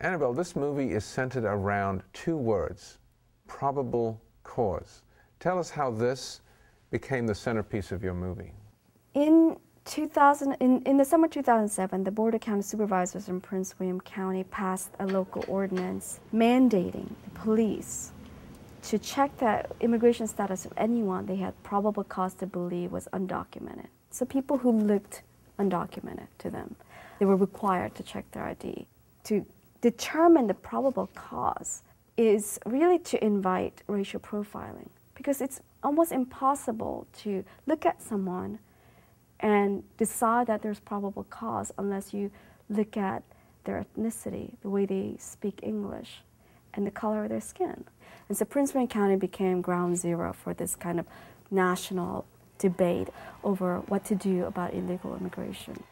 Annabel, this movie is centered around two words, probable cause. Tell us how this became the centerpiece of your movie. In the summer 2007, the Board of County Supervisors in Prince William County passed a local ordinance mandating the police to check the immigration status of anyone they had probable cause to believe was undocumented. So people who looked undocumented to them, they were required to check their ID. To determine the probable cause is really to invite racial profiling, because it's almost impossible to look at someone and decide that there's probable cause unless you look at their ethnicity, the way they speak English, and the color of their skin. And so Prince William County became ground zero for this kind of national debate over what to do about illegal immigration.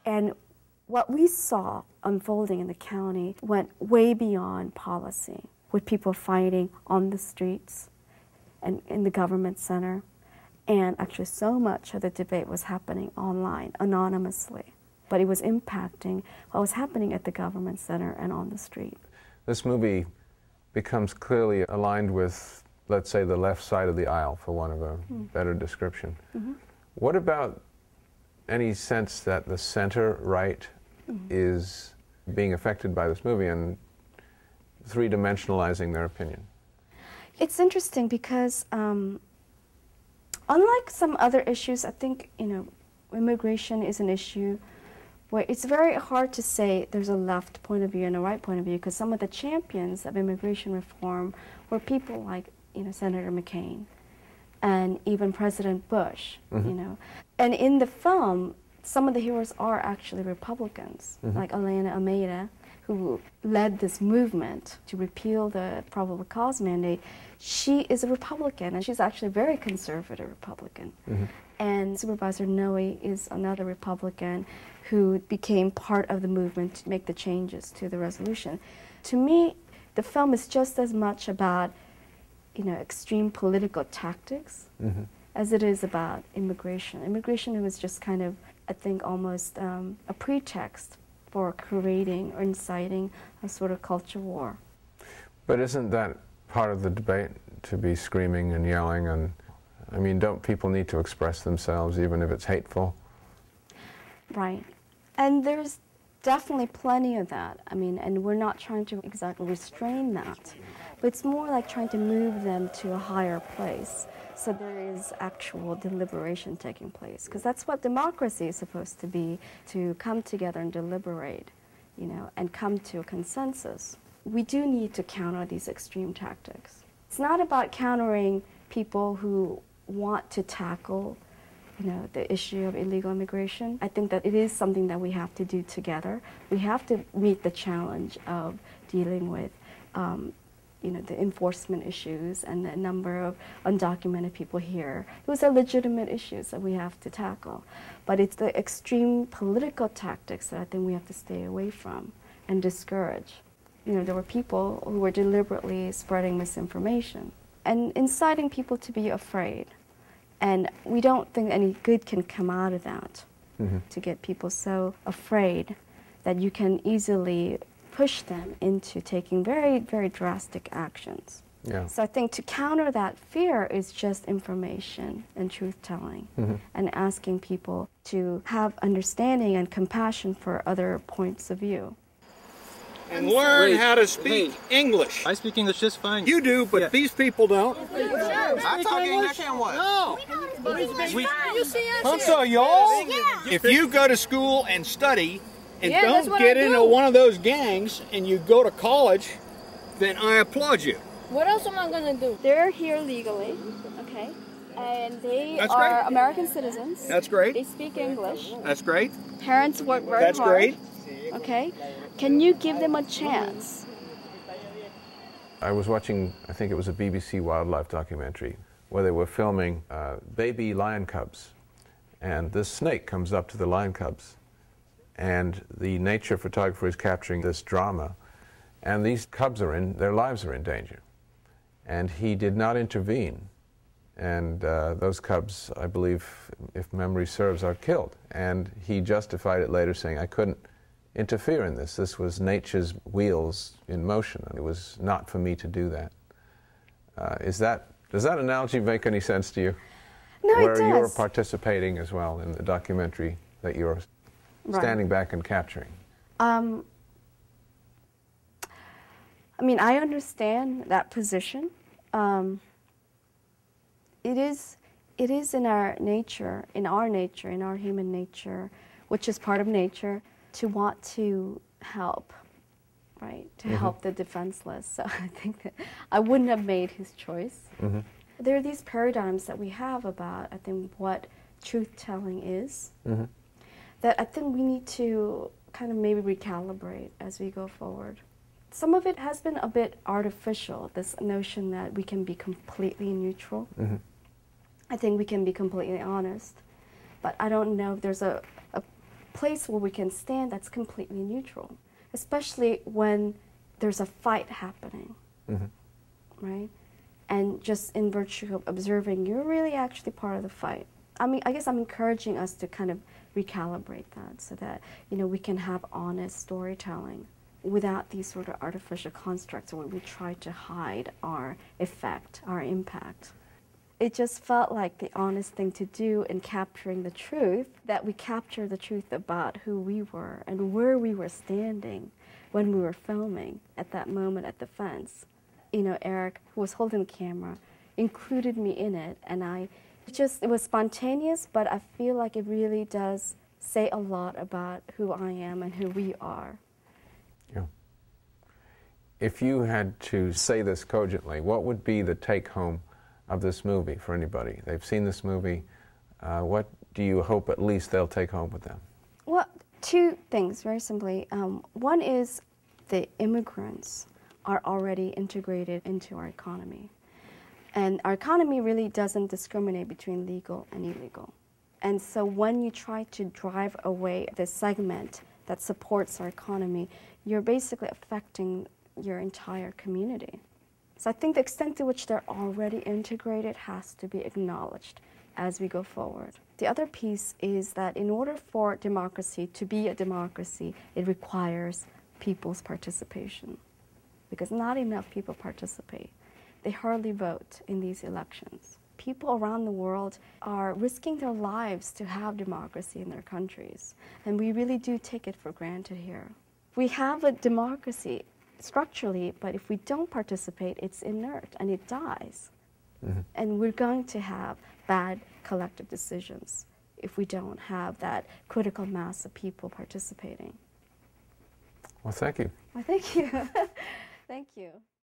And what we saw unfolding in the county went way beyond policy, with people fighting on the streets and in the government center. And actually so much of the debate was happening online, anonymously. But it was impacting what was happening at the government center and on the street. This movie becomes clearly aligned with, let's say, the left side of the aisle, for want of a better description. What about any sense that the center-right is being affected by this movie and three-dimensionalizing their opinion? It's interesting because unlike some other issues, I think, immigration is an issue where it's very hard to say there's a left point of view and a right point of view, because some of the champions of immigration reform were people like, Senator McCain and even President Bush, And in the film, some of the heroes are actually Republicans, like Elena Almeida, who led this movement to repeal the probable cause mandate. She is a Republican, and she's actually a very conservative Republican. And Supervisor Noe is another Republican who became part of the movement to make the changes to the resolution. To me, the film is just as much about, extreme political tactics as it is about immigration. Immigration was just kind of, I think, almost a pretext for creating or inciting a sort of culture war. But isn't that part of the debate, to be screaming and yelling? And I mean, don't people need to express themselves even if it's hateful? Right. And there's definitely plenty of that. I mean, and we're not trying to exactly restrain that, but it's more like trying to move them to a higher place. So there is actual deliberation taking place, because that's what democracy is supposed to be, to come together and deliberate, and come to a consensus. We do need to counter these extreme tactics. It's not about countering people who want to tackle, the issue of illegal immigration. I think that it is something that we have to do together. We have to meet the challenge of dealing with the enforcement issues and the number of undocumented people here. Those are legitimate issues that we have to tackle. But it's the extreme political tactics that I think we have to stay away from and discourage. There were people who were deliberately spreading misinformation and inciting people to be afraid. And we don't think any good can come out of that, to get people so afraid that you can easily push them into taking very, very drastic actions. Yeah. So I think to counter that fear is just information and truth-telling, and asking people to have understanding and compassion for other points of view. And learn how to speak English. I speak English just fine. You do, but these people don't. I talk English and what? No. I'm sorry, y'all. If you go to school and study and don't get into one of those gangs and you go to college, then I applaud you. What else am I going to do? They're here legally, okay? And they are American citizens. That's great. They speak English. That's great. Parents work very hard. That's great. Okay? Can you give them a chance? I was watching, I think it was a BBC wildlife documentary, where they were filming baby lion cubs. And this snake comes up to the lion cubs. And the nature photographer is capturing this drama. And these cubs their lives are in danger. And he did not intervene. And those cubs, I believe, if memory serves, are killed. And he justified it later, saying, I couldn't interfere in this. This was nature's wheels in motion, and it was not for me to do that. Does that analogy make any sense to you? No, where it does. you're participating as well in the documentary that you're standing back and capturing. I mean, I understand that position. It is in our nature, in our human nature, which is part of nature, to want to help, right? To help the defenseless. So I think that I wouldn't have made his choice. There are these paradigms that we have about, I think, what truth-telling is, that I think we need to kind of maybe recalibrate as we go forward. Some of it has been a bit artificial, this notion that we can be completely neutral. I think we can be completely honest, but I don't know if there's a place where we can stand that's completely neutral, especially when there's a fight happening, right? And just in virtue of observing, you're really actually part of the fight. I mean, I guess I'm encouraging us to kind of recalibrate that so that, you know, we can have honest storytelling without these sort of artificial constructs where we try to hide our effect, our impact. It just felt like the honest thing to do in capturing the truth, that we capture the truth about who we were and where we were standing when we were filming at that moment at the fence. You know, Eric, who was holding the camera, included me in it, and it was spontaneous, but I feel like it really does say a lot about who I am and who we are. Yeah. If you had to say this cogently, what would be the take-home of this movie for anybody? They've seen this movie. What do you hope at least they'll take home with them? Well, two things, very simply. One is the immigrants are already integrated into our economy. And our economy really doesn't discriminate between legal and illegal. And so when you try to drive away this segment that supports our economy, you're basically affecting your entire community. So I think the extent to which they're already integrated has to be acknowledged as we go forward. The other piece is that in order for democracy to be a democracy, it requires people's participation, because not enough people participate. They hardly vote in these elections. People around the world are risking their lives to have democracy in their countries, and we really do take it for granted here. We have a democracy structurally, but if we don't participate, it's inert and it dies. And we're going to have bad collective decisions if we don't have that critical mass of people participating. Well, thank you. Well, thank you. Thank you.